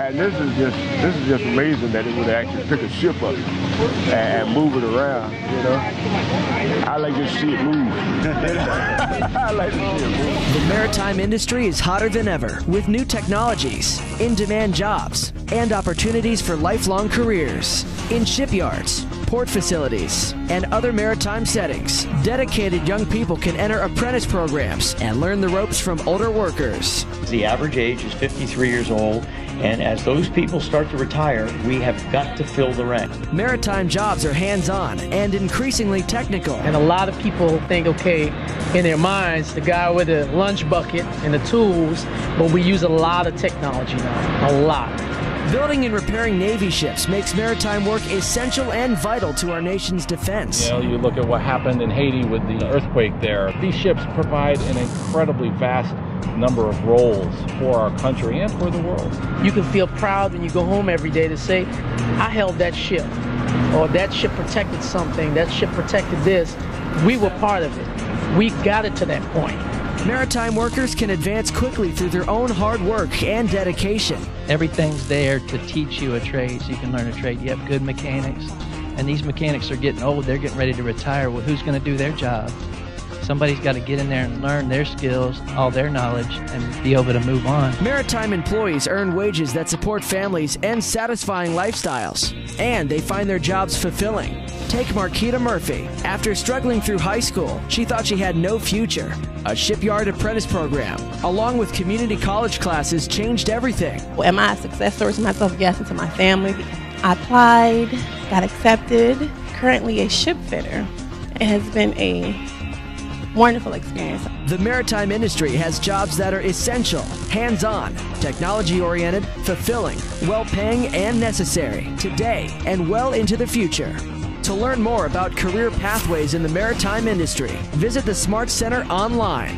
And this is just amazing that it would actually pick a ship up and move it around, you know. I like to see it move. I like to see it move. The maritime industry is hotter than ever with new technologies, in-demand jobs, and opportunities for lifelong careers. In shipyards, port facilities, and other maritime settings, dedicated young people can enter apprentice programs and learn the ropes from older workers. The average age is 53 years old, and as those people start to retire, we have got to fill the rank. Maritime jobs are hands-on and increasingly technical. And a lot of people think, okay, in their minds, the guy with the lunch bucket and the tools, but we use a lot of technology now, a lot. Building and repairing Navy ships makes maritime work essential and vital to our nation's defense. You know, you look at what happened in Haiti with the earthquake there. These ships provide an incredibly vast number of roles for our country and for the world. You can feel proud when you go home every day to say, I held that ship, or that ship protected something, that ship protected this. We were part of it. We got it to that point. Maritime workers can advance quickly through their own hard work and dedication. Everything's there to teach you a trade so you can learn a trade. You have good mechanics, and these mechanics are getting old. They're getting ready to retire. Well, who's going to do their job? Somebody's got to get in there and learn their skills, all their knowledge, and be able to move on. Maritime employees earn wages that support families and satisfying lifestyles, and they find their jobs fulfilling. Take Marquita Murphy. After struggling through high school, she thought she had no future. A shipyard apprentice program, along with community college classes, changed everything. Well, am I a success story to myself? Yes, and to my family. I applied, got accepted, currently a ship fitter. It has been a wonderful experience. The maritime industry has jobs that are essential, hands-on, technology-oriented, fulfilling, well-paying, and necessary today and well into the future. To learn more about career pathways in the maritime industry, visit the Smart Center online.